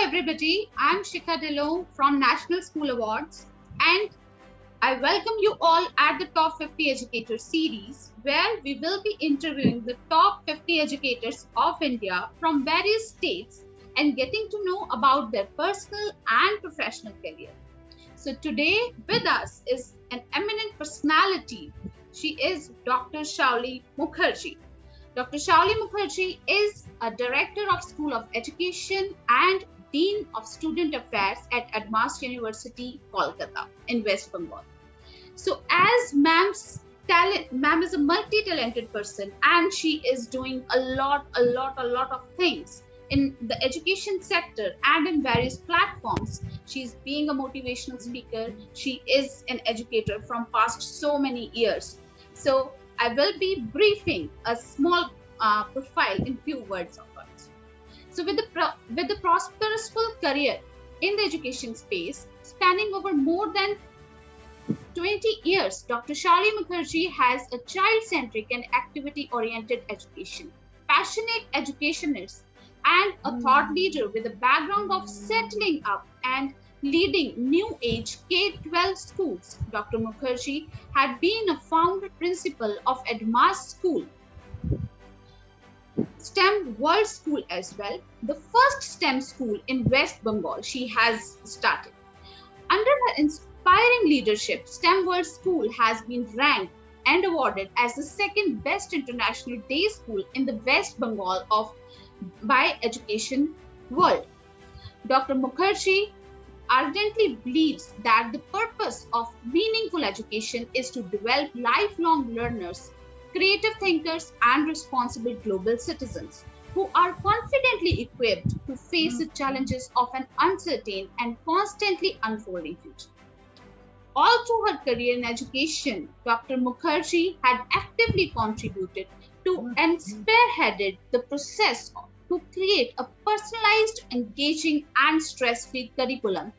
everybody, I'm Shikha Dhillon from National School Awards, and I welcome you all at the Top 50 Educator Series, where we will be interviewing the top 50 educators of India from various states and getting to know about their personal and professional career. So today with us is an eminent personality. She is Dr. Shauli Mukherjee. Dr. Shauli Mukherjee is a Director of School of Education and Dean of Student Affairs at Adamas University, Kolkata in West Bengal. So as ma'am is a multi-talented person and she is doing a lot of things in the education sector and in various platforms. She's being a motivational speaker. She is an educator from past so many years. So I will be briefing a small profile in few words of hers. So with the prosperous career in the education space, spanning over more than 20 years, Dr. Shauli Mukherjee has a child-centric and activity-oriented education, passionate educationist, and a thought leader with a background of settling up and leading new age K-12 schools. Dr. Mukherjee had been a founder principal of Adamas School, STEM World School as well, the first STEM school in West Bengal she has started. Under her inspiring leadership, STEM World School has been ranked and awarded as the second best international day school in the West Bengal by Education World. Dr. Mukherjee ardently believes that the purpose of meaningful education is to develop lifelong learners, creative thinkers, and responsible global citizens who are confidently equipped to face the challenges of an uncertain and constantly unfolding future. All through her career in education, Dr. Mukherjee had actively contributed to and spearheaded the process to create a personalized, engaging, and stress-free curriculum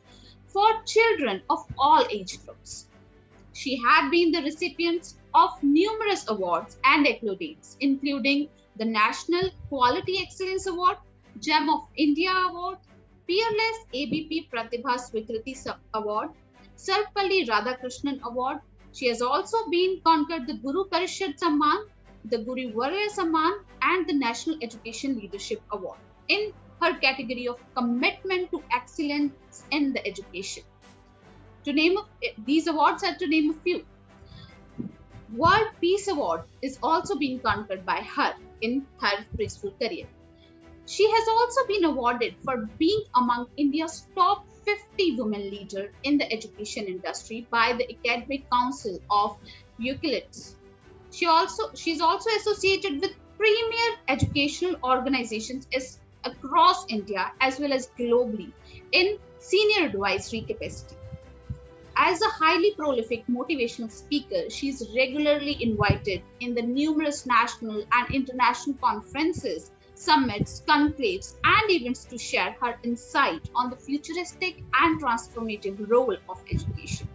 for children of all age groups. She had been the recipient of numerous awards and accolades, including the National Quality Excellence Award, Gem of India Award, Peerless ABP Pratibha Swikriti Award, Sarvepalli Radhakrishnan Award. She has also been conquered the Guru Parishad Samman, the Guru Varya Samman, and the National Education Leadership Award in her category of commitment to excellence in the education. These awards are to name a few. World Peace Award is also being conquered by her in her peaceful career. She has also been awarded for being among India's top 50 women leaders in the education industry by the Academic Council of Euclides. She's also associated with premier educational organizations across India as well as globally in senior advisory capacity. As a highly prolific motivational speaker, she is regularly invited in the numerous national and international conferences, summits, conclaves, and events to share her insight on the futuristic and transformative role of education.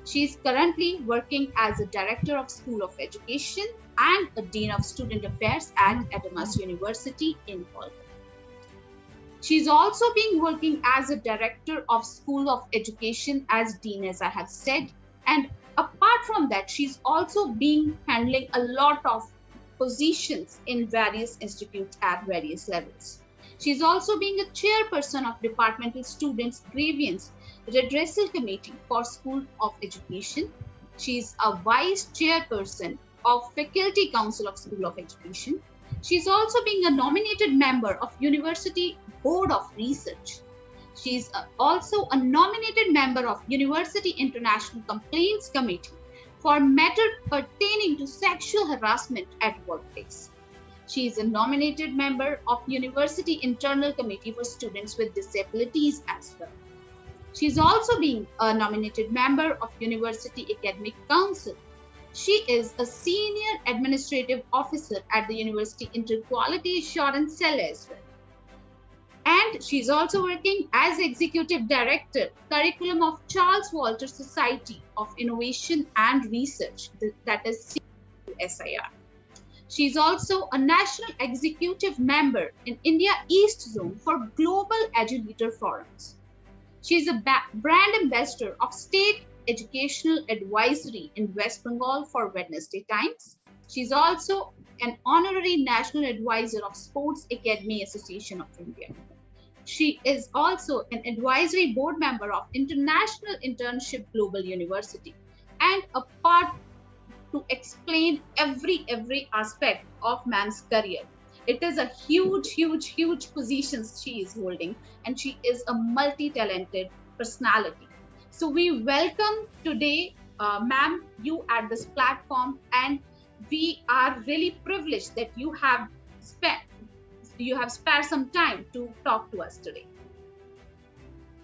She is currently working as a Director of School of Education and a Dean of Student Affairs at Adamas University in Kolkata. She's also been working as a Director of School of Education as Dean, as I have said. And apart from that, she's also been handling a lot of positions in various institutes at various levels. She's also being a chairperson of Departmental Students' Grievance Redressal Committee for School of Education. She's a vice chairperson of Faculty Council of School of Education. She's also being a nominated member of University Board of Research. She's also a nominated member of University International Complaints Committee for matters pertaining to sexual harassment at workplace. She is a nominated member of University Internal Committee for Students with Disabilities as well. She's also being a nominated member of University Academic Council. She is a senior administrative officer at the University Interquality Assurance Cell as well. And she's also working as Executive Director, Curriculum of Charles Walter Society of Innovation and Research, that is CSIR. She is also a national executive member in India East Zone for Global Educator Forums. She is a brand ambassador of State Educational Advisory in West Bengal for Wednesday Times. She is also an honorary national advisor of Sports Academy Association of India. She is also an advisory board member of International Internship Global University and a part to explain every aspect of ma'am's career. It is a huge positions she is holding, and she is a multi-talented personality. So we welcome today, ma'am, you at this platform, and we are really privileged that you have spared some time to talk to us today.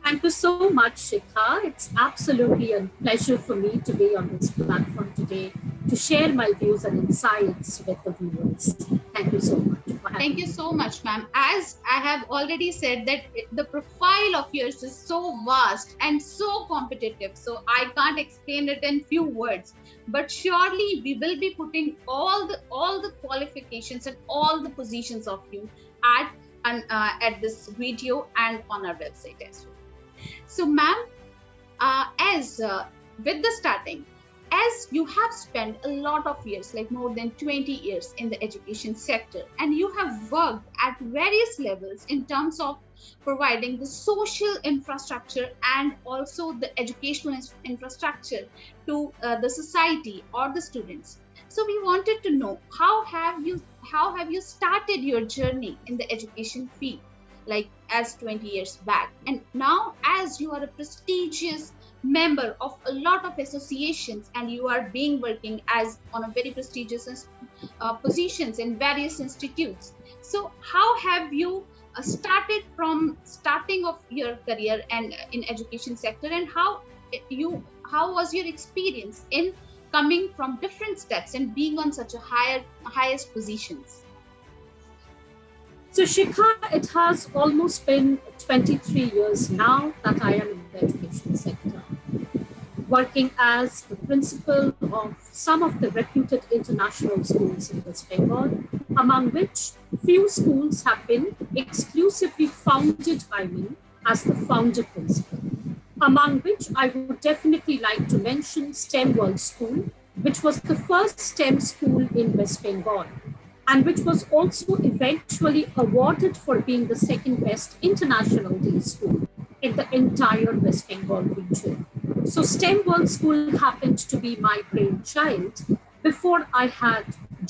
Thank you so much, Shikha. It's absolutely a pleasure for me to be on this platform today to share my views and insights with the viewers. Thank you so much. Thank you so much, ma'am. As I have already said that the profile of yours is so vast and so competitive, so I can't explain it in few words. But surely we will be putting all the qualifications and all the positions of you at this video and on our website as well. So, ma'am, with the starting, as you have spent a lot of years, like more than 20 years in the education sector, and you have worked at various levels in terms of providing the social infrastructure and also the educational infrastructure to the society or the students. So we wanted to know how have you started your journey in the education field, like as 20 years back, and now as you are a prestigious member of a lot of associations and you are working as on a very prestigious positions in various institutes. So how have you started from starting of your career and in education sector, and how was your experience in coming from different steps and being on such a highest positions? So Shikha, it has almost been 23 years now that I am in the education sector, working as the principal of some of the reputed international schools in West Bengal, among which few schools have been exclusively founded by me as the founder principal, among which I would definitely like to mention STEM World School, which was the first STEM school in West Bengal, and which was also eventually awarded for being the second best international day school in the entire West Bengal region. So STEM World School happened to be my brainchild before I had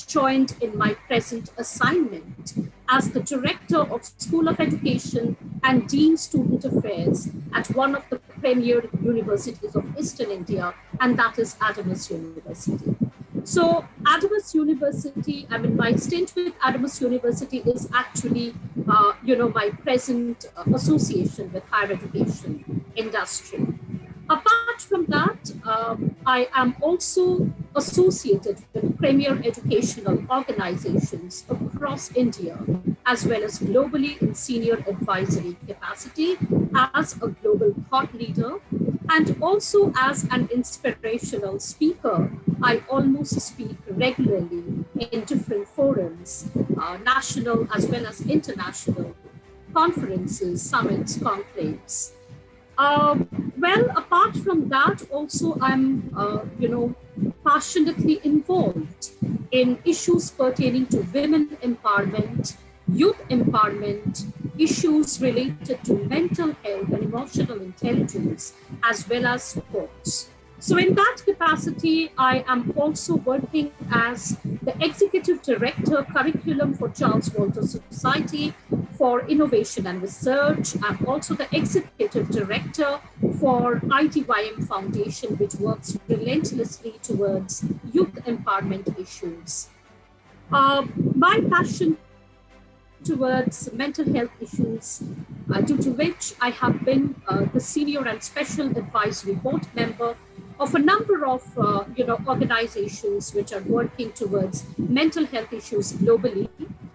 joined in my present assignment as the Director of School of Education and Dean Student Affairs at one of the premier universities of Eastern India, and that is Adamas University. So Adamas University, my stint with Adamas University is actually, my present association with higher education industry. Apart from that, I am also associated with premier educational organizations across India, as well as globally in senior advisory capacity as a global thought leader, and also as an inspirational speaker. I almost speak regularly in different forums, national as well as international conferences, summits, conclaves. Well, apart from that, also I'm, passionately involved in issues pertaining to women empowerment, youth empowerment, issues related to mental health and emotional intelligence, as well as sports. So in that capacity, I am also working as the Executive Director, Curriculum for Charles Walter Society for Innovation and Research. I'm also the Executive Director for ITYM Foundation, which works relentlessly towards youth empowerment issues. My passion towards mental health issues, due to which I have been the Senior and Special Advisory Board member of a number of organizations which are working towards mental health issues globally.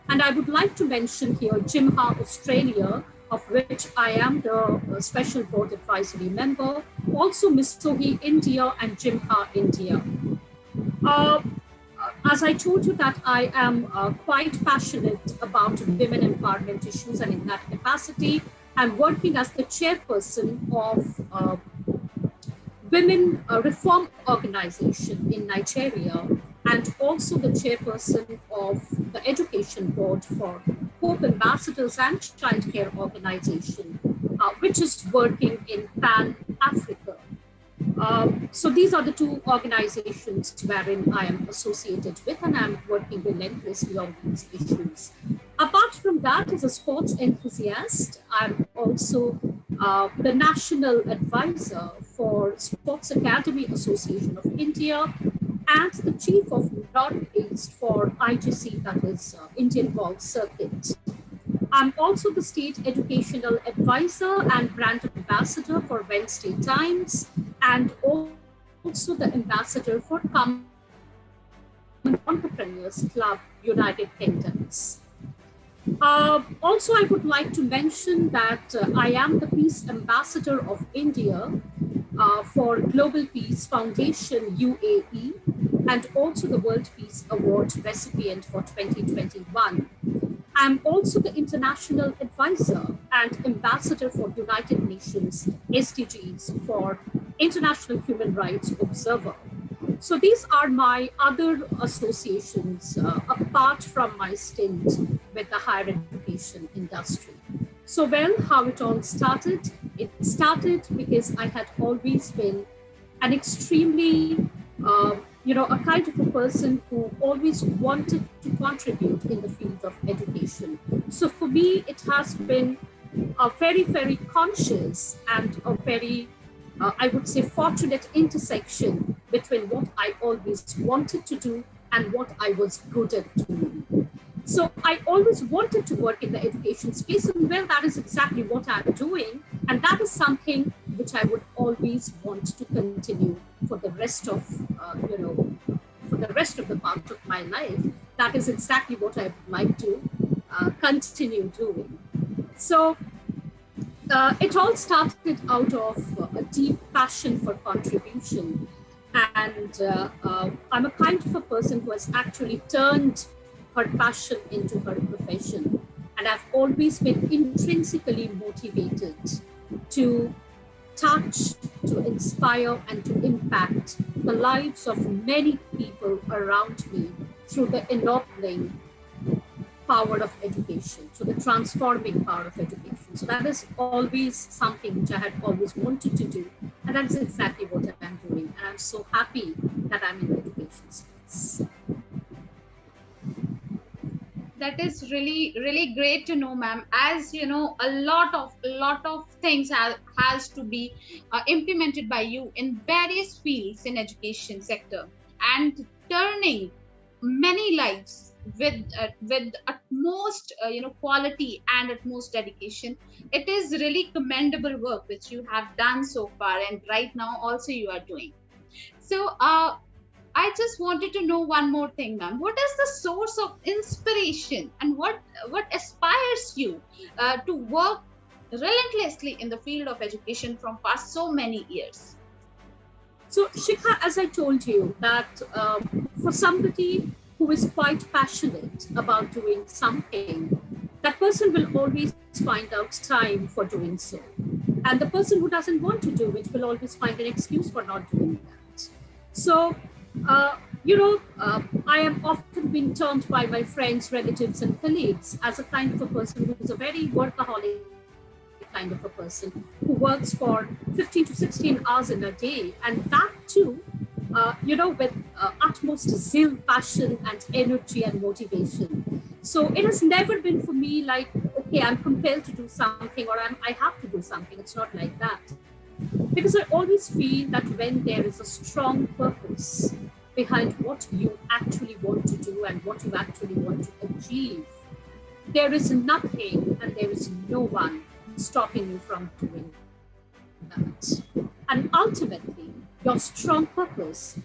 And I would like to mention here JIMHA Australia, of which I am the Special Board Advisory member, also MISOGI India and JIMHA India. As I told you that I am quite passionate about women empowerment issues, and in that capacity, I'm working as the chairperson of Women Reform Organization in Nigeria, and also the chairperson of the Education Board for Hope Ambassadors and Child Care Organization, which is working in Pan Africa. So these are the two organizations wherein I am associated with, and I'm working relentlessly on these issues. Apart from that, as a sports enthusiast, I'm also the national advisor for Sports Academy Association of India and the chief of Northeast for IGC, that is Indian Golf Circuit. I'm also the state educational advisor and brand ambassador for Wednesday Times, and also the ambassador for Common Entrepreneurs Club, United Kingdoms. Also, I would like to mention that I am the Peace Ambassador of India for Global Peace Foundation UAE, and also the World Peace Award recipient for 2021. I'm also the international advisor and ambassador for United Nations SDGs for International Human Rights Observer. So these are my other associations apart from my stint with the higher education industry. So, well, how it all started? It started because I had always been an extremely, a kind of a person who always wanted to contribute in the field of education. So for me, it has been a very, very conscious and a very, I would say, fortunate intersection between what I always wanted to do and what I was good at doing. So I always wanted to work in the education space, and well, that is exactly what I'm doing. And that is something which I would always want to continue for the rest of, for the rest of the part of my life. That is exactly what I would like to continue doing. So it all started out of a deep passion for contribution. And I'm a kind of a person who has actually turned her passion into her profession. And I've always been intrinsically motivated to touch, to inspire, and to impact the lives of many people around me through the ennobling power of education, through the transforming power of education. So that is always something which I had always wanted to do. And that's exactly what I'm doing. And I'm so happy that I'm in the education space. That is really great to know, ma'am. As you know, a lot of things has to be implemented by you in various fields in education sector, and turning many lives with utmost quality and utmost dedication. It is really commendable work which you have done so far, and right now also you are doing. So I just wanted to know one more thing, ma'am. What is the source of inspiration, and what aspires you to work relentlessly in the field of education from past so many years? So, Shikha, as I told you, that for somebody who is quite passionate about doing something, that person will always find out time for doing so. And the person who doesn't want to do it will always find an excuse for not doing that. So, I am often being termed by my friends, relatives, and colleagues as a kind of a person who is a very workaholic kind of a person who works for 15 to 16 hours in a day, and that too, with utmost zeal, passion, and energy and motivation. So it has never been for me like, okay, I'm compelled to do something, or I have to do something. It's not like that. Because I always feel that when there is a strong purpose behind what you actually want to do and what you actually want to achieve, there is nothing and there is no one stopping you from doing that. And ultimately, your strong purpose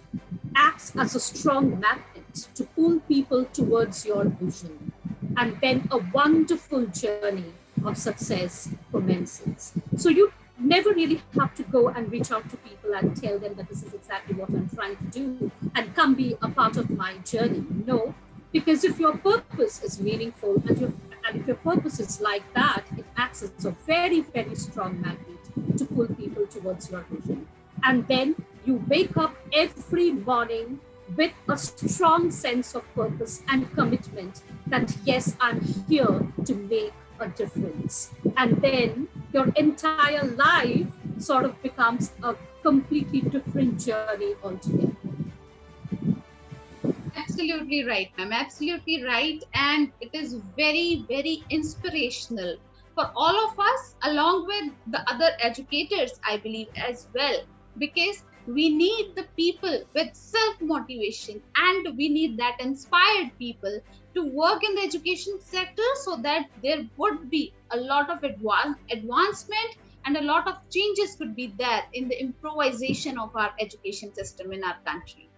acts as a strong magnet to pull people towards your vision. And then a wonderful journey of success commences. So you never really have to go and reach out to people and tell them that this is exactly what I'm trying to do and come be a part of my journey. No, because if your purpose is meaningful and if your purpose is like that, it acts as a very, very strong magnet to pull people towards your vision. And then you wake up every morning with a strong sense of purpose and commitment that, yes, I'm here to make a difference. And then your entire life sort of becomes a completely different journey altogether. Absolutely right, ma'am. Absolutely right. And it is very, very inspirational for all of us, along with the other educators, I believe, as well, because we need the people with self motivation, and we need that inspired people to work in the education sector, so that there would be a lot of advancement and a lot of changes could be there in the improvisation of our education system in our country.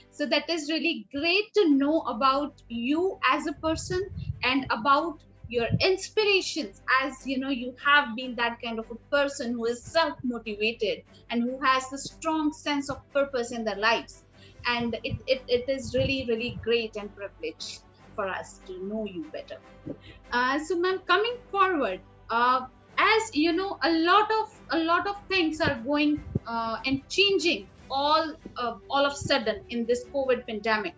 So that is really great to know about you as a person and about your inspirations, as you know, you have been that kind of a person who is self motivated and who has a strong sense of purpose in their lives. And it is really, really great and privilege for us to know you better. So ma'am, coming forward, as you know, a lot of things are going and changing all of sudden in this COVID pandemic.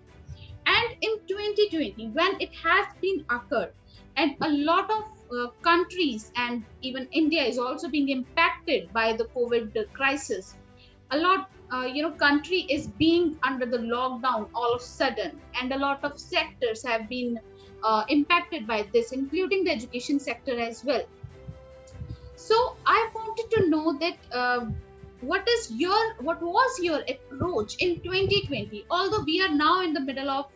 And in 2020, when it has been occurred, and a lot of countries and even India is also being impacted by the COVID crisis. A lot, country is being under the lockdown all of a sudden, and a lot of sectors have been impacted by this, including the education sector as well. So I wanted to know that what was your approach in 2020? Although we are now in the middle of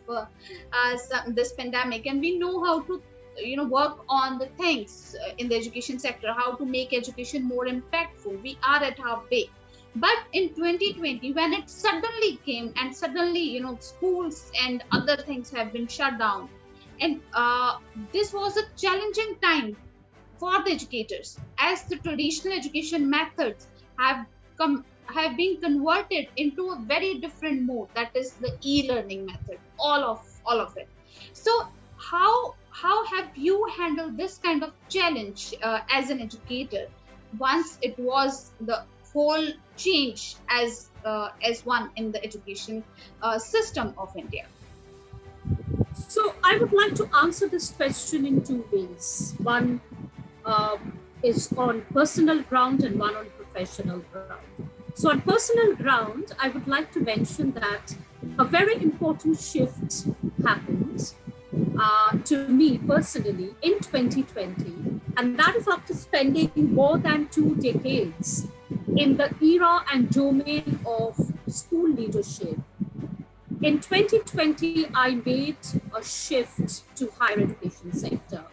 this pandemic, and we know how to work on the things in the education sector, how to make education more impactful. We are at halfway. But in 2020, when it suddenly came and suddenly schools and other things have been shut down, and this was a challenging time for the educators, as the traditional education methods have been converted into a very different mode, that is the e-learning method, all of it. So how have you handled this kind of challenge as an educator, once it was the whole change as one in the education system of India? So I would like to answer this question in two ways. One is on personal ground and one on professional ground. So on personal ground, I would like to mention that a very important shift happened to me personally in 2020, and that is after spending more than 2 decades in the era and domain of school leadership. In 2020, I made a shift to higher education sector,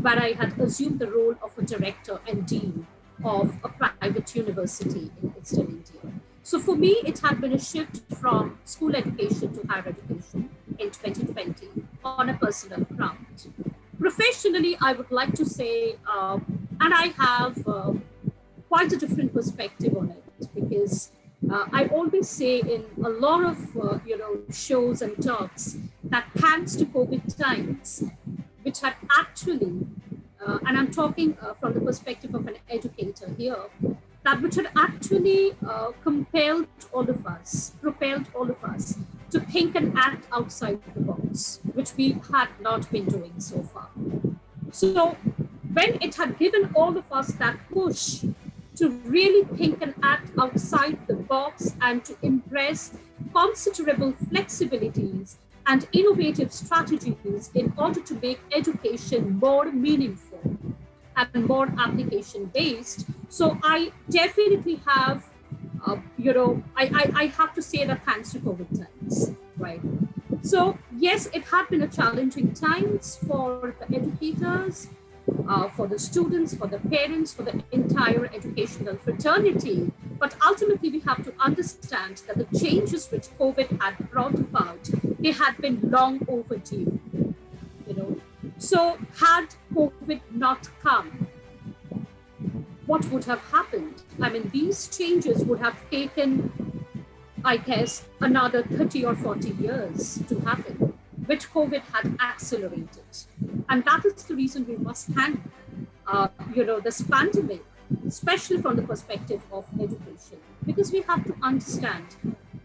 where I had assumed the role of a director and dean of a private university in Eastern India. So for me, it had been a shift from school education to higher education in 2020 on a personal ground. Professionally, I would like to say, and I have quite a different perspective on it, because I always say in a lot of shows and talks that thanks to COVID times, which had actually, and I'm talking from the perspective of an educator here, that which had actually propelled all of us to think and act outside the box, which we had not been doing so far. So when it had given all of us that push to really think and act outside the box and to embrace considerable flexibilities and innovative strategies in order to make education more meaningful and more application based. So I definitely have, I have to say that thanks to COVID times, right? So yes, it had been a challenging times for the educators, for the students, for the parents, for the entire educational fraternity. But ultimately, we have to understand that the changes which COVID had brought about, they had been long overdue. So had COVID not come, what would have happened? I mean, these changes would have taken, I guess, another 30 or 40 years to happen, which COVID had accelerated. And that is the reason we must thank, this pandemic, especially from the perspective of education, because we have to understand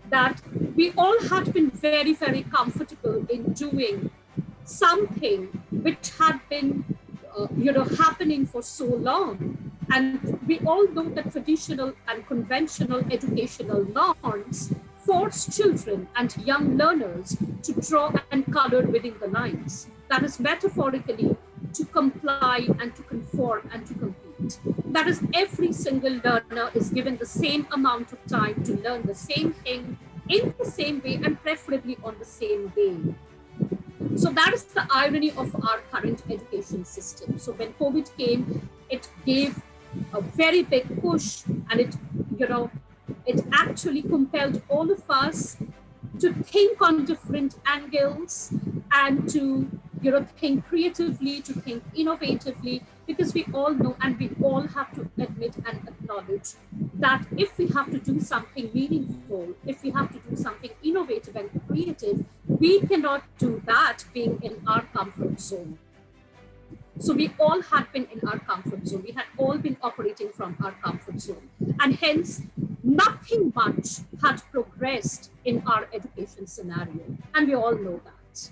that we all had been very, very comfortable in doing something which had been, happening for so long. And we all know that traditional and conventional educational norms force children and young learners to draw and color within the lines. That is metaphorically to comply and to conform and to compete. That is, every single learner is given the same amount of time to learn the same thing in the same way and preferably on the same day. So that is the irony of our current education system. So when COVID came, it gave a very big push, and it actually compelled all of us to think on different angles and to think creatively, to think innovatively, because we all know and we all have to admit and acknowledge that if we have to do something meaningful, if we have to do something innovative and creative, we cannot do that being in our comfort zone. So we all had been in our comfort zone. We had all been operating from our comfort zone. And hence, nothing much had progressed in our education scenario. And we all know that.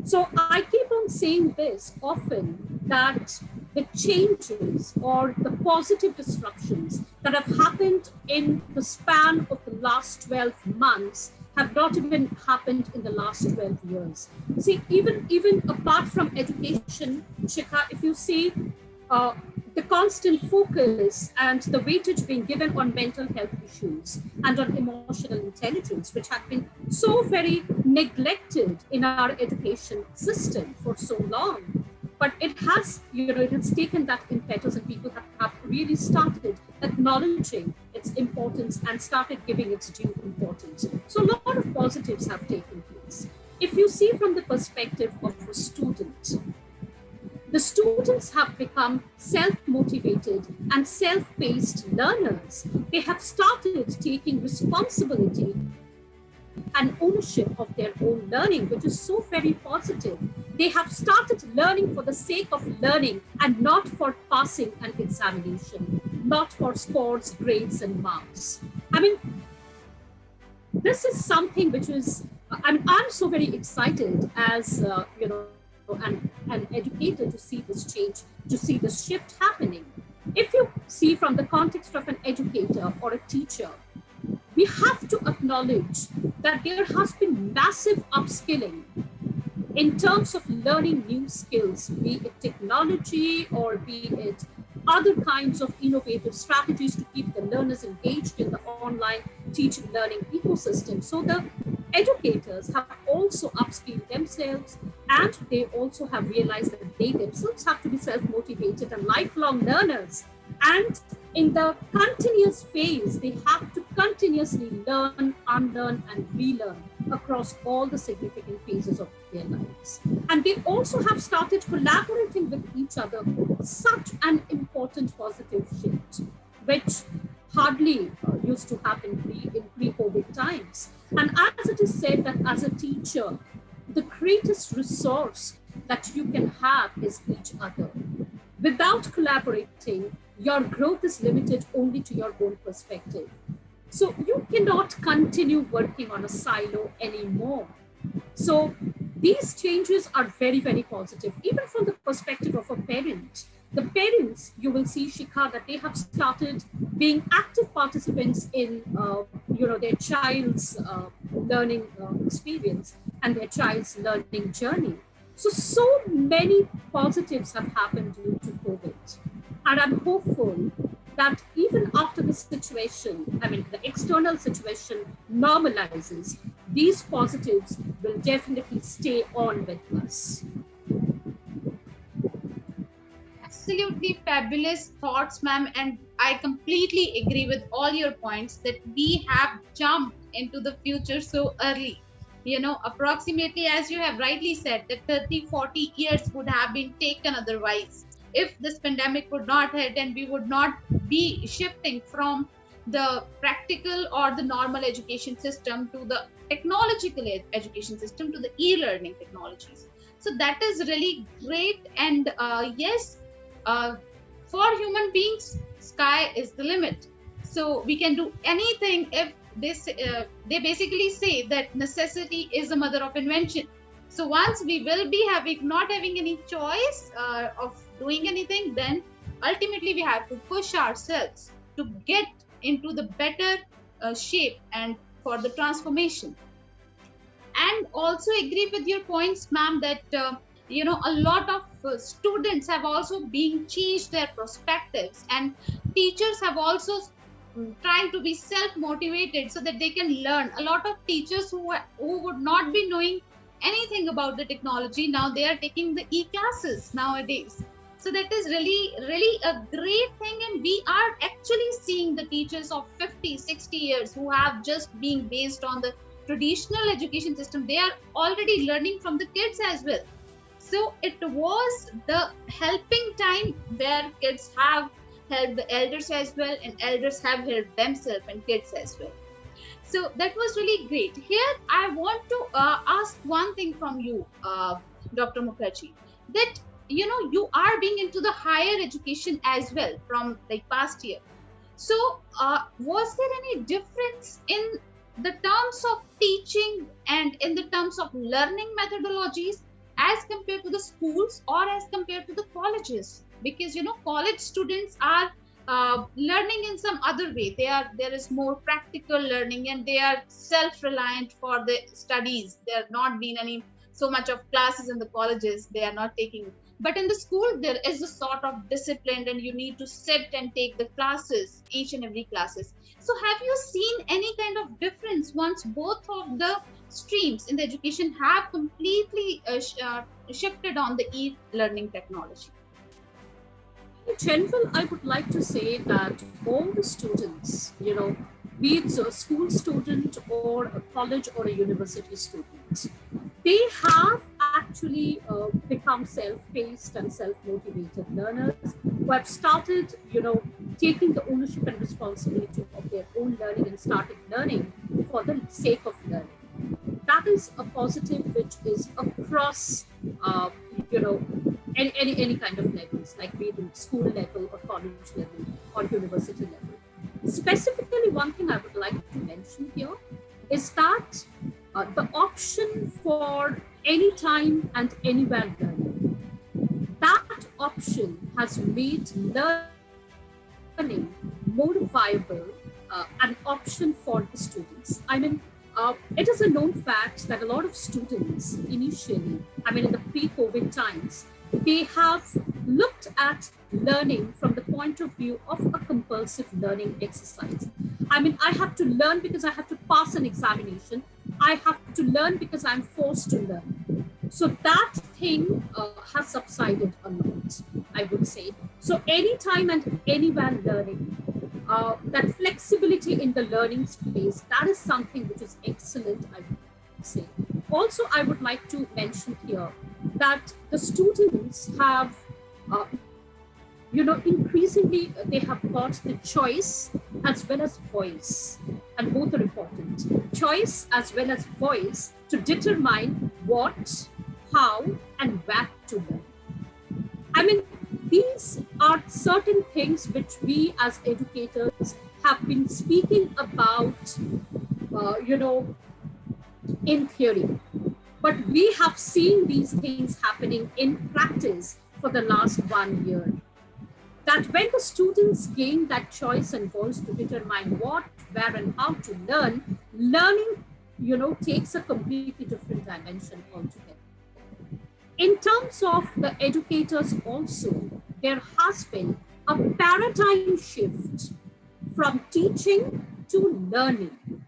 So I keep on saying this often, that the changes or the positive disruptions that have happened in the span of the last 12 months have not even happened in the last 12 years. See, even apart from education, Shikha, if you see the constant focus and the weightage being given on mental health issues and on emotional intelligence, which have been so very neglected in our education system for so long. But it has, it has taken that impetus, and people have really started acknowledging its importance and started giving its due importance. So a lot of positives have taken place. If you see from the perspective of a student, the students have become self-motivated and self-paced learners. They have started taking responsibility and ownership of their own learning, which is so very positive. They have started learning for the sake of learning and not for passing an examination, not for scores, grades, and marks. I mean, this is something which is, I'm so very excited as, an educator to see this change, to see this shift happening. If you see from the context of an educator or a teacher, we have to acknowledge that there has been massive upskilling in terms of learning new skills, be it technology or be it other kinds of innovative strategies to keep the learners engaged in the online teaching learning ecosystem. So the educators have also upskilled themselves, and they also have realized that they themselves have to be self-motivated and lifelong learners. And in the continuous phase, they have to continuously learn, unlearn, and relearn across all the significant phases of their lives. And they also have started collaborating with each other. Such an important positive shift, which hardly used to happen in pre-COVID times. And as it is said that as a teacher, the greatest resource that you can have is each other. Without collaborating, your growth is limited only to your own perspective. So you cannot continue working on a silo anymore. So these changes are very, very positive, even from the perspective of a parent. The parents, you will see, Shikha, that they have started being active participants in, their child's learning experience and their child's learning journey. So many positives have happened due to COVID. And I'm hopeful that even after the situation, the external situation normalizes, these positives will definitely stay on with us. Absolutely fabulous thoughts, ma'am. And I completely agree with all your points that we have jumped into the future so early. Approximately, as you have rightly said, that 30, 40 years would have been taken otherwise. if this pandemic would not hit and we would not be shifting from the practical or the normal education system to the technological education system to the e-learning technologies. So that is really great. And yes, uh, for human beings, sky is the limit. So we can do anything. If this they basically say that necessity is the mother of invention. So once we will be having not having any choice of doing anything, then ultimately we have to push ourselves to get into the better shape and for the transformation. And also agree with your points, ma'am, that a lot of students have also been changed their perspectives, and teachers have also trying to be self motivated so that they can learn. A lot of teachers who would not be knowing anything about the technology, now they are taking the e classes nowadays. So that is really a great thing, and we are actually seeing the teachers of 50-60 years who have just been based on the traditional education system, they are already learning from the kids as well. So it was the helping time where kids have helped the elders as well, and elders have helped themselves and kids as well. So that was really great. Here I want to ask one thing from you, Dr. Mukherjee, that you are being into the higher education as well from like past year. So was there any difference in the terms of teaching and in the terms of learning methodologies as compared to the schools or as compared to the colleges? Because college students are learning in some other way. There is more practical learning, and they are self reliant for the studies. There not been any so much of classes in the colleges, they are not taking. But in the school there is a sort of discipline, and you need to sit and take the classes, each and every classes. So have you seen any kind of difference once both of the streams in the education have completely shifted on the e-learning technology? In general, I would like to say that all the students, be it a school student or a college or a university student, they have actually become self-paced and self-motivated learners who have started, taking the ownership and responsibility of their own learning and started learning for the sake of learning. That is a positive which is across, any kind of levels, like be it in school level or college level or university level. Specifically, one thing I would like to mention here is that the option for anytime and anywhere learning, that option has made learning more viable, an option for the students. I mean, it is a known fact that a lot of students initially, in the pre-COVID times, they have looked at learning from the point of view of a compulsive learning exercise. I have to learn because I have to pass an examination. I have to learn because I'm forced to learn. So that thing has subsided a lot, I would say. So anytime and anywhere learning, that flexibility in the learning space, that is something which is excellent, I would say. Also, I would like to mention here that the students have, increasingly they have got the choice as well as voice, and both are important. Choice as well as voice to determine what, how, and where to learn. These are certain things which we as educators have been speaking about, in theory. But we have seen these things happening in practice for the last 1 year. That when the students gain that choice and voice to determine what, where, and how to learn, learning, takes a completely different dimension altogether. In terms of the educators also, there has been a paradigm shift from teaching to learning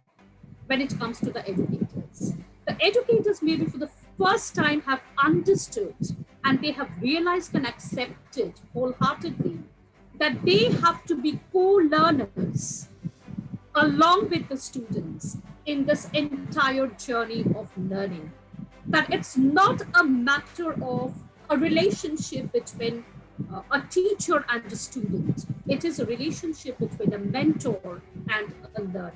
when it comes to the educators. The educators maybe for the first time have understood, and they have realized and accepted wholeheartedly that they have to be co-learners along with the students in this entire journey of learning. That it's not a matter of a relationship between a teacher and a student. It is a relationship between a mentor and a learner.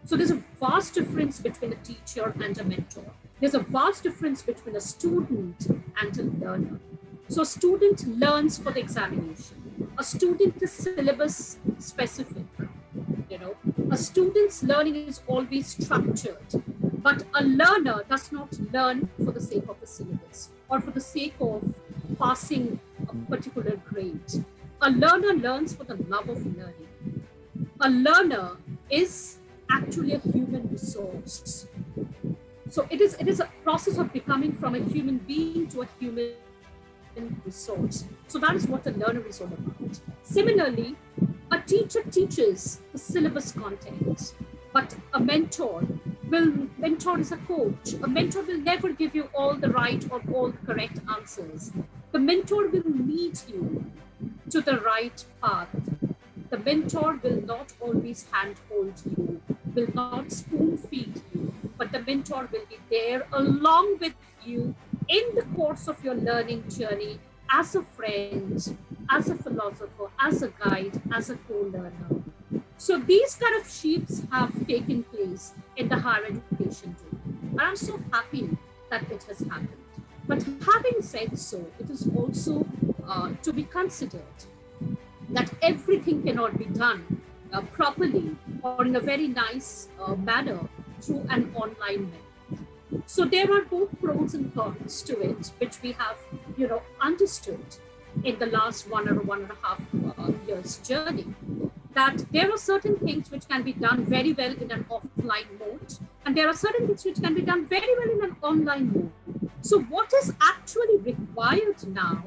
So there's a vast difference between a teacher and a mentor. There's a vast difference between a student and a learner. So a student learns for the examination. A student is syllabus specific. You know, a student's learning is always structured, but a learner does not learn for the sake of the syllabus or for the sake of passing a particular grade. A learner learns for the love of learning. A learner is actually a human resource. So it is a process of becoming from a human being to a human resource. So that is what a learner is all about. Similarly, a teacher teaches the syllabus content, but a mentor is a coach. A mentor will never give you all the right or all the correct answers. The mentor will lead you to the right path. The mentor will not always handhold you, will not spoon feed you, but the mentor will be there along with you in the course of your learning journey as a friend, as a philosopher, as a guide, as a co-learner. So these kind of shifts have taken place in the higher education domain. And I'm so happy that it has happened. But having said so, it is also to be considered that everything cannot be done properly or in a very nice manner through an online method. So there are both pros and cons to it, which we have, understood in the last 1 or 1.5 years journey. That there are certain things which can be done very well in an offline mode, and there are certain things which can be done very well in an online mode. So what is actually required now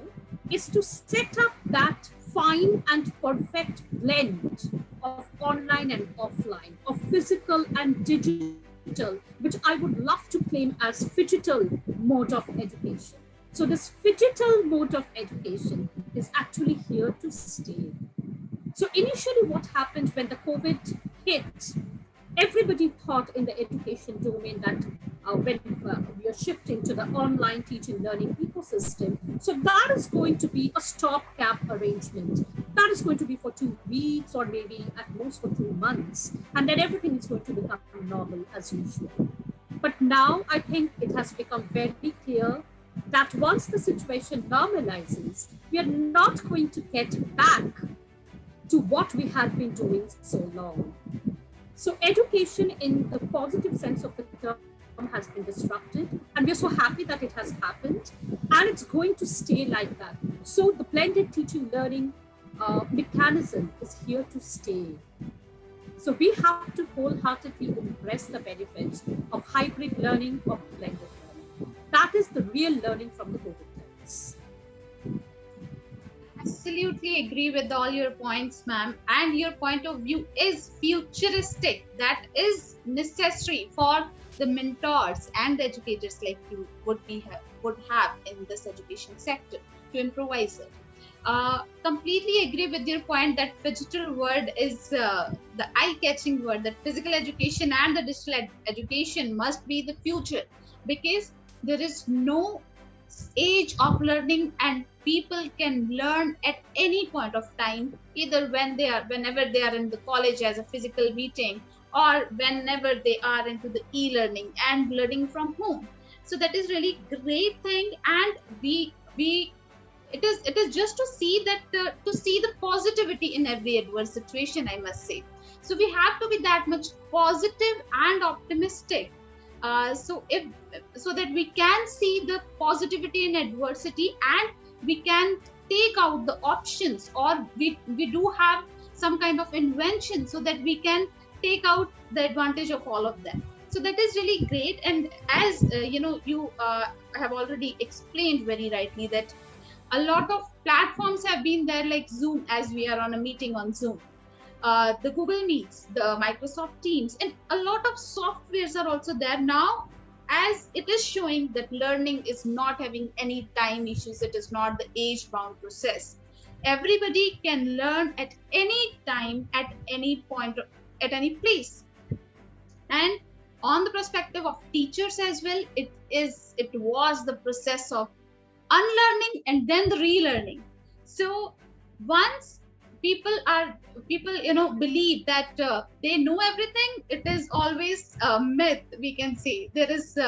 is to set up that fine and perfect blend of online and offline, of physical and digital, which I would love to claim as phygital mode of education. So this phygital mode of education is actually here to stay. So initially what happened when the COVID hit, everybody thought in the education domain that when we are shifting to the online teaching learning ecosystem, so that is going to be a stopgap arrangement. That is going to be for 2 weeks or maybe at most for 2 months. And then everything is going to become normal as usual. But now I think it has become very clear that once the situation normalizes, we are not going to get back to what we had been doing so long. So education in the positive sense of the term has been disrupted, and we're so happy that it has happened, and it's going to stay like that. So the blended teaching learning mechanism is here to stay. So we have to wholeheartedly embrace the benefits of hybrid learning or blended learning. That is the real learning from the COVID times. Absolutely agree with all your points, ma'am. And your point of view is futuristic. That is necessary for the mentors and the educators like you would have in this education sector to improvise it. Completely agree with your point that digital word is the eye-catching word, that physical education and the digital education must be the future, because there is no age of learning and people can learn at any point of time, either whenever they are in the college as a physical meeting, or whenever they are into the e-learning and learning from home. So that is really great thing, and it is just to see that to see the positivity in every adverse situation, I must say. So we have to be that much positive and optimistic, so that we can see the positivity in adversity, and we can take out the options, or we do have some kind of invention so that we can take out the advantage of all of them. So that is really great. And as you have already explained very rightly that a lot of platforms have been there, like Zoom, as we are on a meeting on Zoom, the Google Meets, the Microsoft Teams, and a lot of softwares are also there now, as it is showing that learning is not having any time issues. It is not the age bound process. Everybody can learn at any time, at any point, at any place. And on the perspective of teachers as well, it was the process of unlearning and then the relearning. So once people are people believe that they know everything, it is always a myth, we can say. There is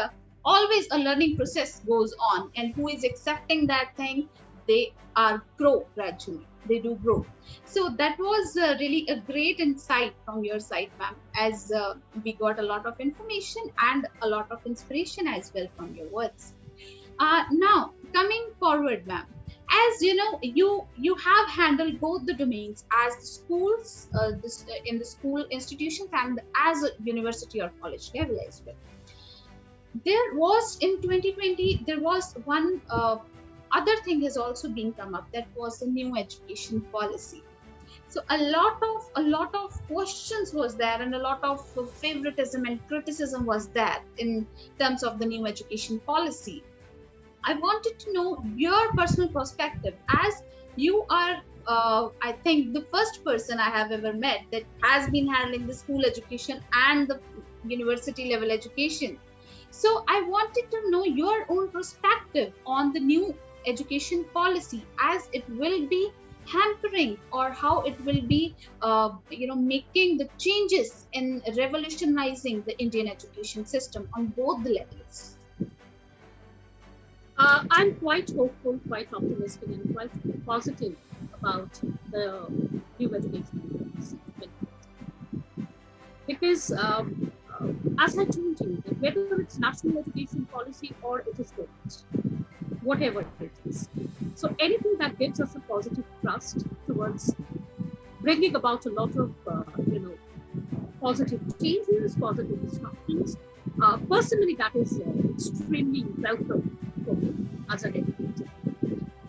always a learning process goes on, and who is accepting that thing, they are grow gradually, they do grow. So that was really a great insight from your side, ma'am, as we got a lot of information and a lot of inspiration as well from your words. Now, coming forward, ma'am, as you know, you have handled both the domains as the schools, in the school institutions, and as a university or college level as well. There was in 2020, there was one other thing has also been come up, that was the new education policy. So a lot of questions was there, and a lot of favoritism and criticism was there in terms of the new education policy. I wanted to know your personal perspective, as you are, I think, the first person I have ever met that has been handling the school education and the university level education. So I wanted to know your own perspective on the new education policy, as it will be hampering, or how it will be, making the changes in revolutionizing the Indian education system on both the levels. I'm quite hopeful, quite optimistic, and quite positive about the new education policy. Because, as I told you, that whether it's national education policy or it is government, whatever it is. So anything that gives us a positive trust towards bringing about a lot of, positive changes, positive instructions. Personally, that is extremely welcome for me as an educator.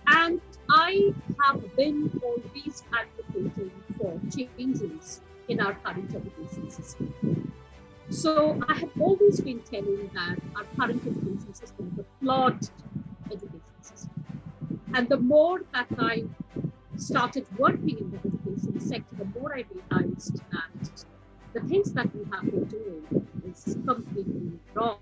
And I have been always advocating for changes in our current education system. So I have always been telling that our current education system is a flawed education system. And the more that I started working in the education sector, the more I realized that the things that we have been doing is completely wrong,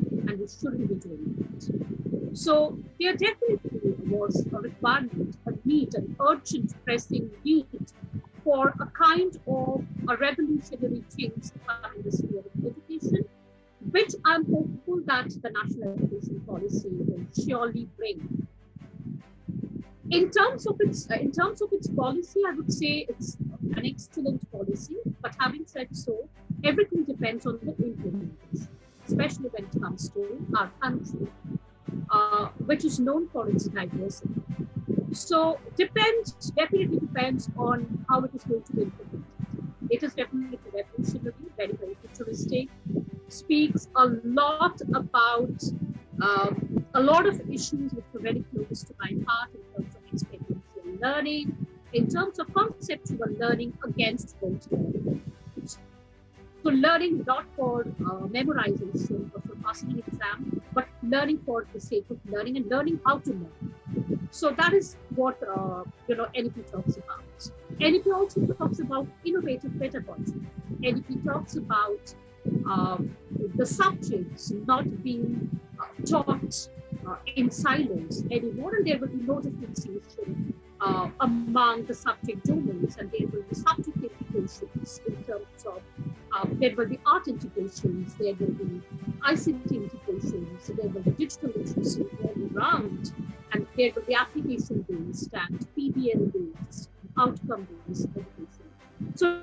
and we shouldn't be doing it. So there definitely was a requirement, a need, an urgent, pressing need for a kind of a revolutionary change in the sphere of education, which I'm hopeful that the national education policy will surely bring. In terms of its policy, I would say it's an excellent policy. But having said so, everything depends on the implementation, especially when it comes to our country, which is known for its diversity. So definitely depends on how it is going to be implemented. It is definitely revolutionary, very, very futuristic, speaks a lot about a lot of issues which are very close to my heart in terms of experiential learning, in terms of conceptual learning against rote learning. So learning not for memorization or for passing an exam, but learning for the sake of learning and learning how to learn. So that is what NEP talks about. NEP also talks about innovative pedagogy. NEP talks about the subjects not being taught in silence anymore, and there will be no differentiation among the subject domains, and there will be subject integrations in terms of there will be art integrations, there will be ICT integrations, there will be digital literacy all around, and there will be application based and PBL based, outcome based education. So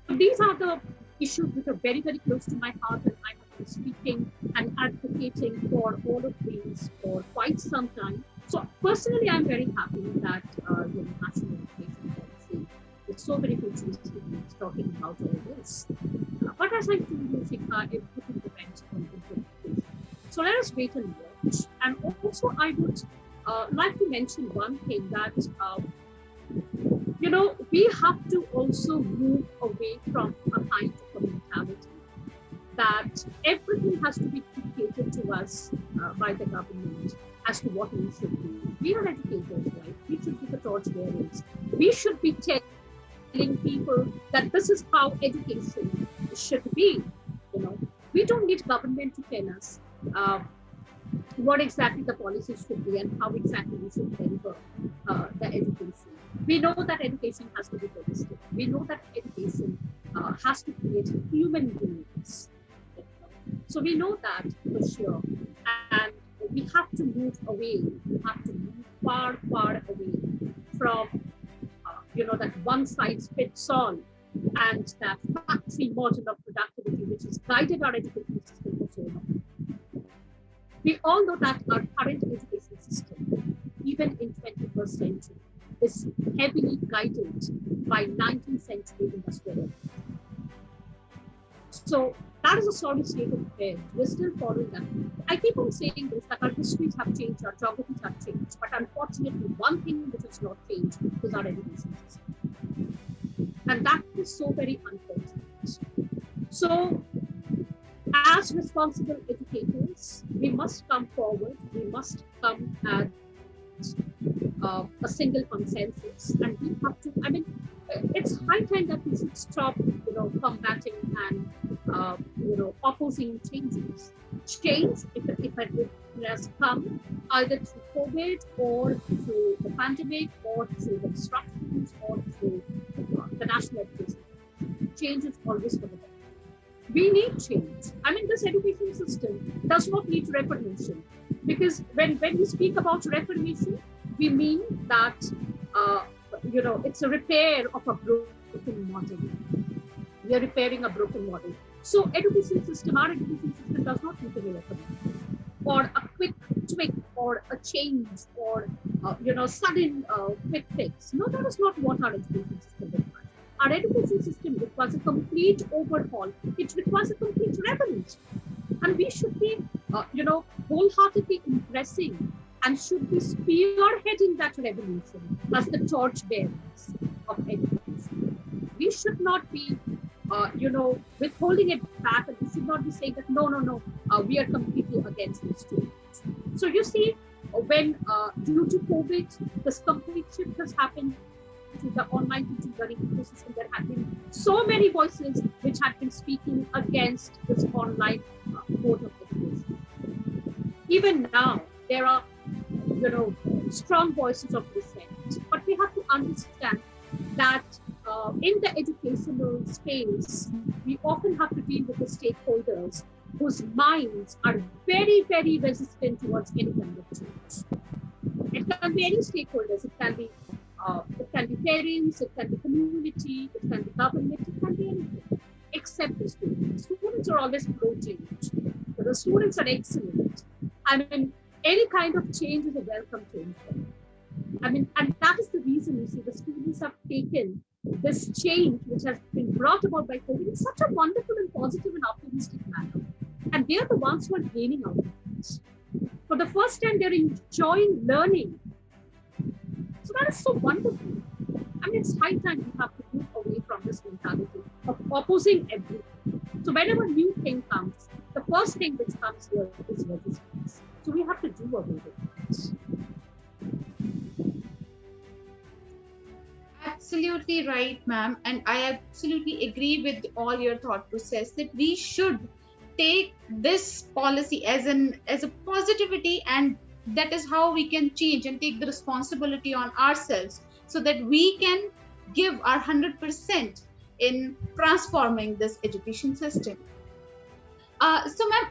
these are the issues which are very, very close to my heart, and I have been speaking and advocating for all of these for quite some time. So personally, I'm very happy that national education policy is so very futuristic and is talking about all this. But as I told you, Shikha, everything depends on implementation. So let us wait and watch. And also, I would like to mention one thing that we have to also move away from a kind of a mentality that everything has to be dictated to us by the government as to what we should do. We are educators, right? We should be the torch bearers. We should be telling people that this is how education should be. We don't need government to tell us what exactly the policies should be and how exactly we should deliver. the education. We know that education has to be holistic. We know that education has to create human beings. So we know that for sure. And we have to move away. We have to move far, far away from, that one size fits all and that factory model of productivity which has guided our education system for so long. We all know that our current education system, even in 21st century, is heavily guided by 19th century industrial. So that is a solid state of affairs. We're still following that. I keep on saying this, that our histories have changed, our geographies have changed, but unfortunately, one thing which has not changed is our education system. And that is so very unfortunate. So as responsible educators, we must come forward, we must come at a single consensus, and we have to, it's high time that we should stop, combating and, opposing changes. Change, if it has come either through COVID or through the pandemic or through the disruptions or through the national education, change is always for the better. We need change. This education system does not need reformation, because when we speak about reformation, we mean that it's a repair of a broken model. We are repairing a broken model. So our education system does not need any reformation or a quick tweak or a change or sudden quick fix. No, that is not what our education system requires. Our education system requires a complete overhaul. It requires a complete revolution. And we should be, wholeheartedly embracing and should be spearheading that revolution as the torch bearers of education. We should not be, withholding it back, and we should not be saying that, no, we are completely against these students. So you see, when due to COVID, this complete shift has happened to the online teaching learning ecosystem, there have been so many voices which have been speaking against this online mode of education. Even now, there are, strong voices of dissent, but we have to understand that in the educational space, we often have to deal with the stakeholders whose minds are very, very resistant towards any kind of change. It can be any stakeholders. It can be parents, it can be community, it can be government, it can be anything, except the students. Students are always pro-change. The students are excellent. Any kind of change is a welcome change. And that is the reason you see the students have taken this change, which has been brought about by COVID, in such a wonderful and positive and optimistic manner. And they are the ones who are gaining out of this. For the first time, they're enjoying learning. So that is so wonderful. It's high time we have to move away from this mentality of opposing everything. So whenever a new thing comes, the first thing which comes here is resistance. So we have to do away with this. Absolutely right, ma'am. And I absolutely agree with all your thought process that we should take this policy as a positivity, and that is how we can change and take the responsibility on ourselves so that we can give our 100% in transforming this education system. So ma'am,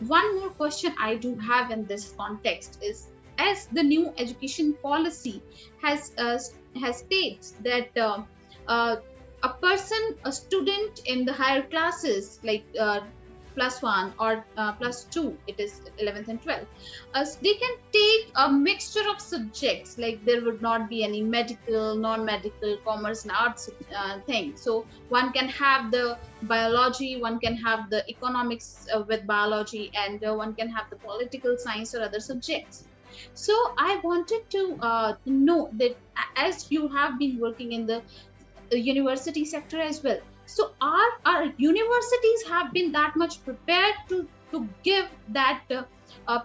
one more question I do have in this context is, as the new education policy has states that a student in the higher classes, like +1 or +2, it is 11th and 12th, they can take a mixture of subjects, like there would not be any medical, non-medical, commerce and arts thing. So one can have the biology, one can have the economics with biology, and one can have the political science or other subjects. So I wanted to know that as you have been working in the university sector as well, so our universities have been that much prepared to give that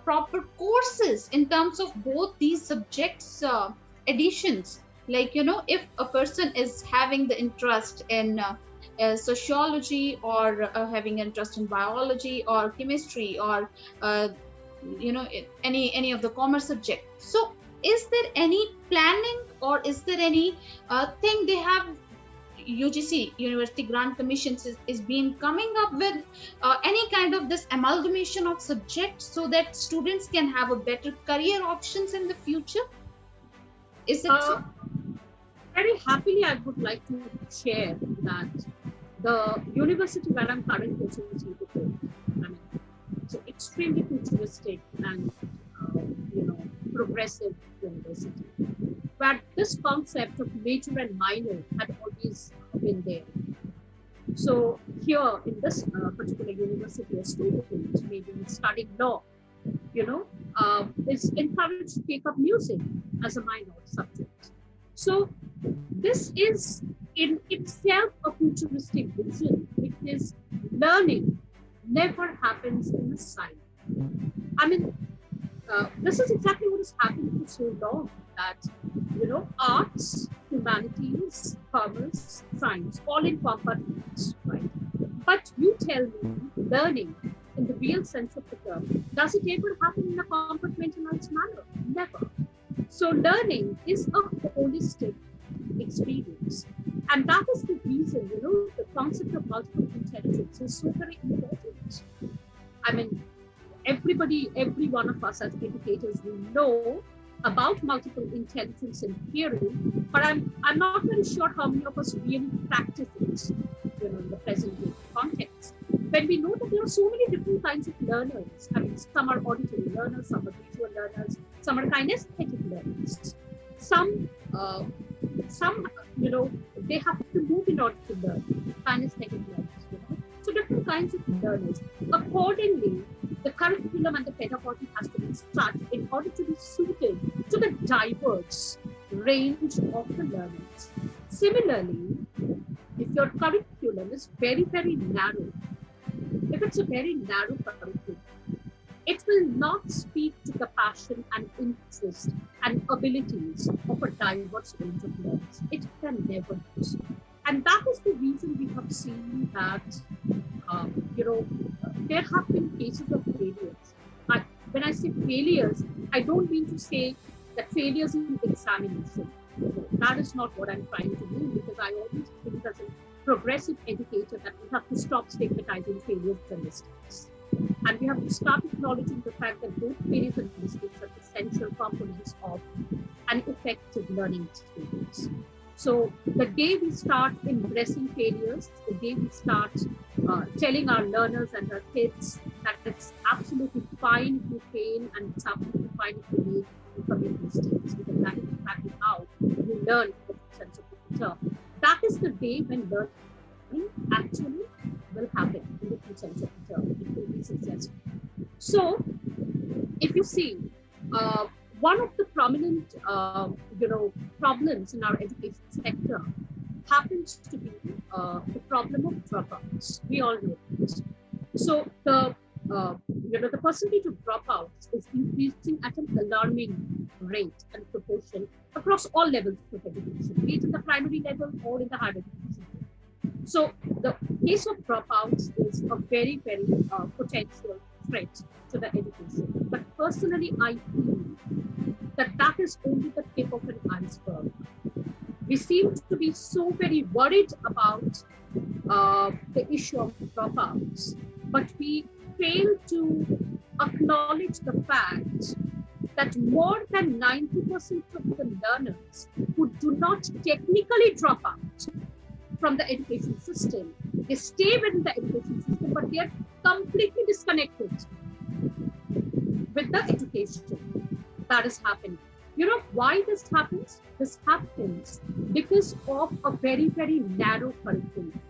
proper courses in terms of both these subjects additions? Like, if a person is having the interest in sociology, or having interest in biology or chemistry, or any of the commerce subject, so is there any planning, or is there any thing they have? UGC, University Grant Commissions, is being coming up with any kind of this amalgamation of subjects so that students can have a better career options in the future? Is it so? Very happily, I would like to share that the university where I'm currently associated with, I mean, it's an extremely futuristic and progressive university, where this concept of major and minor had always been there. So here in this particular university, a student maybe studying law, is encouraged to take up music as a minor subject. So this is in itself a futuristic vision, because learning never happens in a silo. I mean, this is exactly what has happened for so long, that arts, humanities, commerce, science, all in compartments, right? But you tell me, learning in the real sense of the term, does it ever happen in a compartmentalized manner? Never. So learning is a holistic experience, and that is the reason the concept of multiple intelligence is so very important. I mean, every one of us as educators, we know about multiple intelligence in theory, but I'm not very sure how many of us really practice it, in the present day context. When we know that there are so many different kinds of learners. I mean, some are auditory learners, some are visual learners, some are kinesthetic learners. Some they have to move in order to learn, kinesthetic learners, So different kinds of learners. Accordingly, the curriculum and the pedagogy has to be structured in order to be suited to the diverse range of the learners. Similarly, if your curriculum is very, very narrow, if it's a very narrow curriculum, it will not speak to the passion and interest and abilities of a diverse range of learners. It can never do so. And that is the reason we have seen that, there have been cases of failures. When I say failures, I don't mean to say that failures in examination. That is not what I'm trying to do, because I always think as a progressive educator that we have to stop stigmatizing failures and mistakes. And we have to start acknowledging the fact that both failures and mistakes are essential components of an effective learning experience. So the day we start embracing failures, the day we start telling our learners and our kids that it's absolutely fine if you fail and it's absolutely fine if you commit mistakes, because that is exactly how you learn the sense of the term. That is the day when learning actually will happen in the true sense of the term. It will be successful. So if you see, one of the prominent, problems in our education sector happens to be the problem of dropouts. We all know this. So the percentage of dropouts is increasing at an alarming rate and proportion across all levels of education, be it in the primary level or in the higher education. So the case of dropouts is a very, very potential threat to the education. But personally, I feel that is only the tip of an iceberg. We seem to be so very worried about the issue of dropouts, but we fail to acknowledge the fact that more than 90% of the learners who do not technically drop out from the education system, they stay within the education system, but they are completely disconnected with the education that is happening. You know why this happens? This happens because of a very, very narrow curriculum.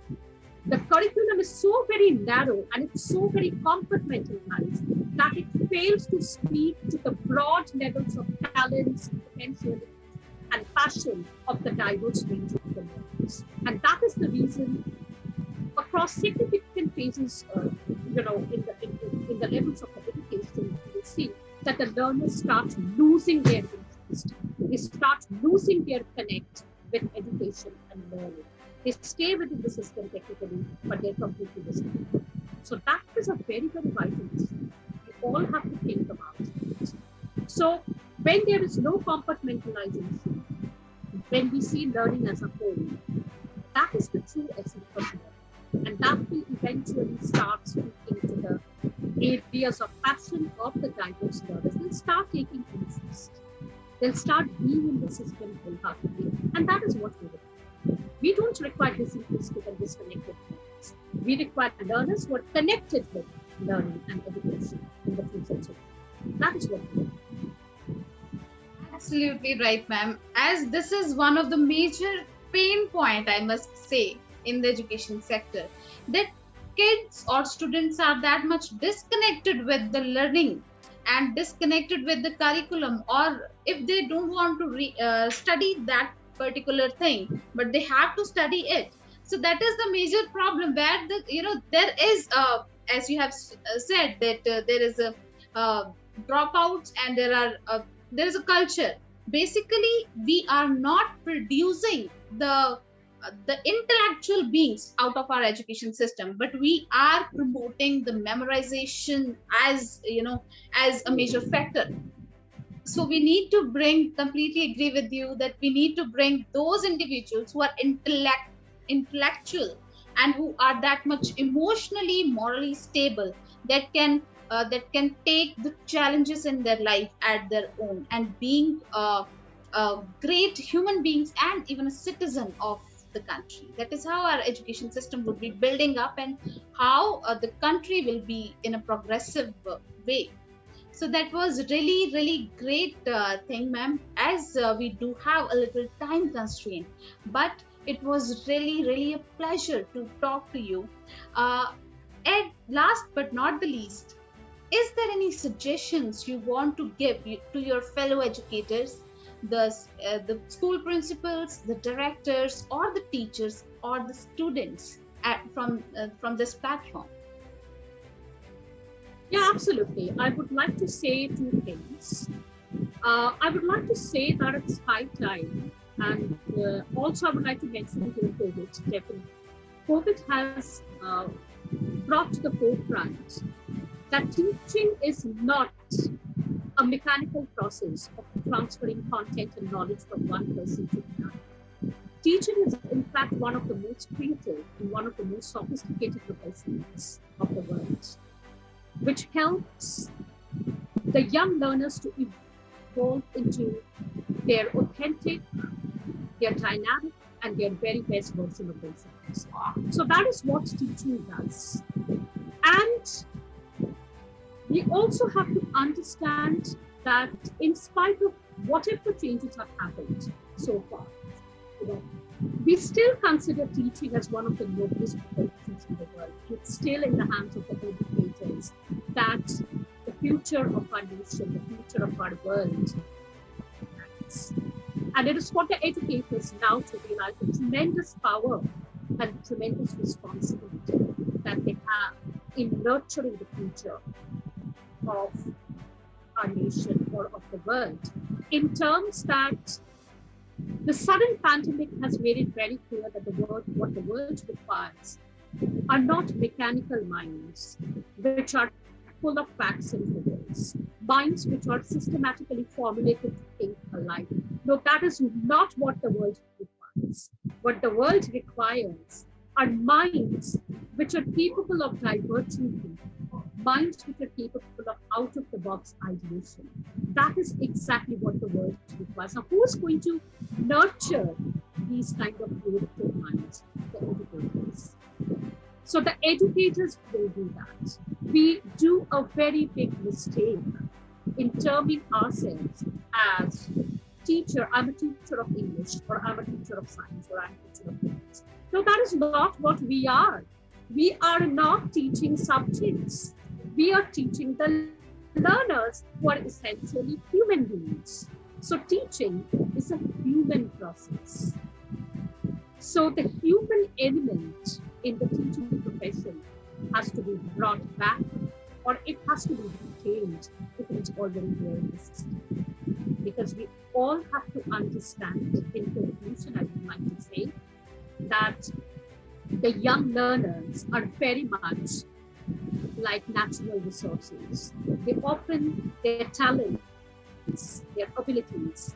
The curriculum is so very narrow and it's so very compartmentalized that it fails to speak to the broad levels of talents, potential, and passion of the diverse range of the learners. And that is the reason across significant phases, in the levels of the education, you will see that the learners start losing their interest. They start losing their connect with education and learning. They stay within the system technically, but they're completely disconnected. So that is a very, very vital issue. We all have to think about it. So When there is no compartmentalization, when we see learning as a whole, that is the true essence of learning. And that will eventually start speaking to the areas of passion of the diverse learners. They'll start taking interest. They'll start being in the system wholeheartedly. And that is what we require. We don't require disinterested and disconnected learners. We require learners who are connected with learning and education in the future too. That is what we require. Absolutely right, ma'am. As this is one of the major pain point, I must say, in the education sector, that kids or students are that much disconnected with the learning and disconnected with the curriculum, or if they don't want to study that particular thing, but they have to study it. So that is the major problem, where there is as you have said, that there is a dropouts, and there is a culture. Basically, we are not producing the intellectual beings out of our education system, but we are promoting the memorization as a major factor. So we need to completely agree with you that we need to bring those individuals who are intellectual and who are that much emotionally, morally stable, that can take the challenges in their life at their own, and being great human beings and even a citizen of the country. That is how our education system would be building up, and how the country will be in a progressive way. So that was really, really great thing, ma'am. As we do have a little time constraint, but it was really, really a pleasure to talk to you. And last but not the least, is there any suggestions you want to give to your fellow educators, the school principals, the directors, or the teachers, or the students from this platform? Yeah, absolutely. I would like to say two things. I would like to say that it's high time, and also I would like to mention during COVID, definitely. COVID has brought to the forefront that teaching is not a mechanical process of transferring content and knowledge from one person to another. Teaching is, in fact, one of the most creative and one of the most sophisticated professions of the world, which helps the young learners to evolve into their authentic, their dynamic, and their very best version of themselves. So that is what teaching does. And we also have to understand that in spite of whatever changes have happened so far, we still consider teaching as one of the noblest professions in the world. It's still in the hands of the educators that the future of our nation, the future of our world. And it is for the educators now to realize the tremendous power and tremendous responsibility that they have in nurturing the future of our nation or of the world, in terms that the sudden pandemic has made it very clear that what the world requires are not mechanical minds, which are full of facts and figures, minds which are systematically formulated to think alike. No, that is not what the world requires. What the world requires are minds which are capable of diverging thinking, minds which are capable of out-of-the-box ideation. That is exactly what the world requires. Now, who is going to nurture these kind of creative minds? The educators. So the educators will do that. We do a very big mistake in terming ourselves as teacher. I'm a teacher of English, or I'm a teacher of science, or I'm a teacher of physics. No, that is not what we are. We are not teaching subjects. We are teaching the learners, who are essentially human beings. So teaching is a human process. So the human element in the teaching profession has to be brought back, or it has to be retained if it's already there in the system. Because we all have to understand, in conclusion, I would like to say, that the young learners are very much like natural resources. Their talent talents, their abilities,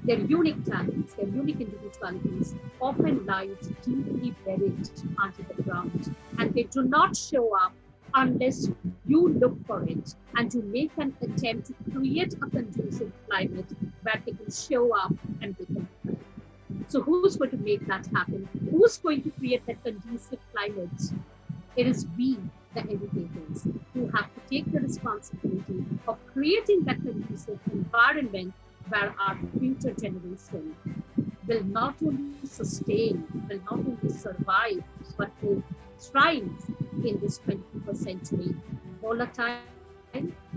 their unique talents, their unique individualities often lies deeply buried under the ground, and they do not show up unless you look for it and you make an attempt to create a conducive climate where they can show up and they can thrive. So who's going to make that happen? Who's going to create that conducive climate? It is we, the educators, who have to take the responsibility of creating that conducive environment where our future generation will not only sustain, will not only survive, but will thrive in this 21st century, volatile,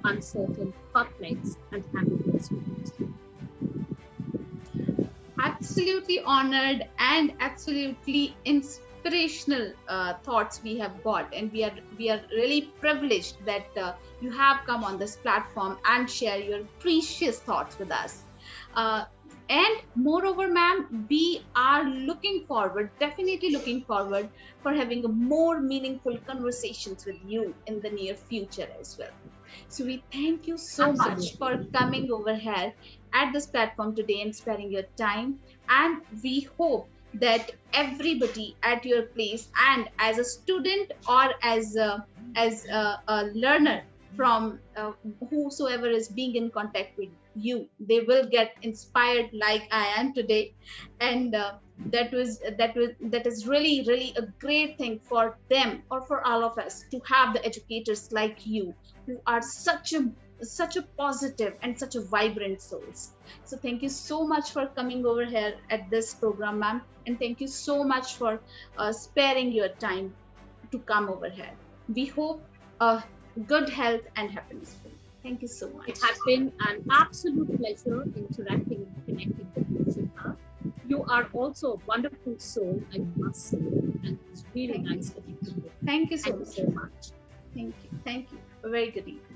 uncertain, complex, and ambiguous world. Absolutely honored and absolutely inspirational thoughts we have got, and we are really privileged that you have come on this platform and share your precious thoughts with us. And moreover, ma'am, we are definitely looking forward for having a more meaningful conversations with you in the near future as well. So we thank you so much for coming over here at this platform today and sparing your time. And we hope that everybody at your place, and as a student or as a learner from whosoever is being in contact with you, they will get inspired like I am today. And that is really a great thing for them or for all of us to have the educators like you, who are such a positive and such a vibrant souls. So thank you so much for coming over here at this program, ma'am, and thank you so much for sparing your time to come over here. We hope good health and happiness for you. Thank you so much. It has been an absolute pleasure interacting and connecting with you, Shikha. You are also a wonderful soul, I must say, and it's really nice connecting with you. Thank you so much. Thank you. A very good evening.